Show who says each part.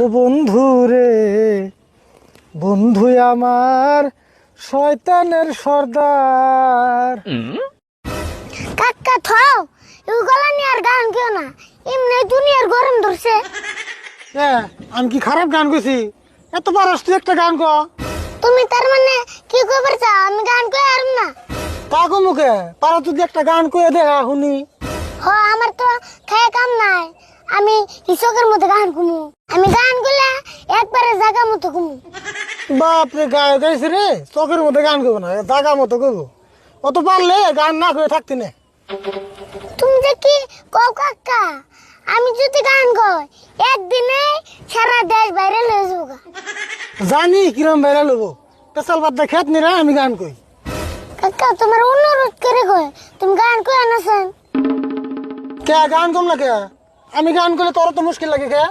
Speaker 1: ও বন্ধু রে, বন্ধু আমার শয়তানের সর্দার।
Speaker 2: কাকা থাও এগুলা নিয়ে আর গান কেউ না, এমনি দুনিয়ার গরম ধরছে।
Speaker 1: আমি কি খারাপ গান কইছি? এত পারস তুই একটা গান ক।
Speaker 2: তুমি তার মানে কি কইবার চাও আমি গান কই আর না?
Speaker 1: কাকু মুখে পারো তুই একটা গান কয়ে দে শুনি।
Speaker 2: আমার তো খায় কাম নাই, আমি হিসকের মধ্যে গান কুমু। আমি গান গুলা একবারে জায়গা মতো কুমু।
Speaker 1: বাপরে গায়ে গাইছে রে, চোখের মধ্যে গান করবো না, জাগা মতো করবো। অত পারলে গান না করে থাকতি না।
Speaker 2: তুমি যে কি কও কাকা, আমি যদি গান কই একদিনে সারা দেশ বাইরে লয়ে যাবো।
Speaker 1: জানি কিরম বাইরে লবো, পেশাল বাদ খেত নি রে, আমি গান কই।
Speaker 2: কাকা তোমার অনুরোধ করে কই তুমি গান কই আনাছেন।
Speaker 1: কে গান কম লাগে? আমি গান করলে তোর তো মুশকিল লাগে কে?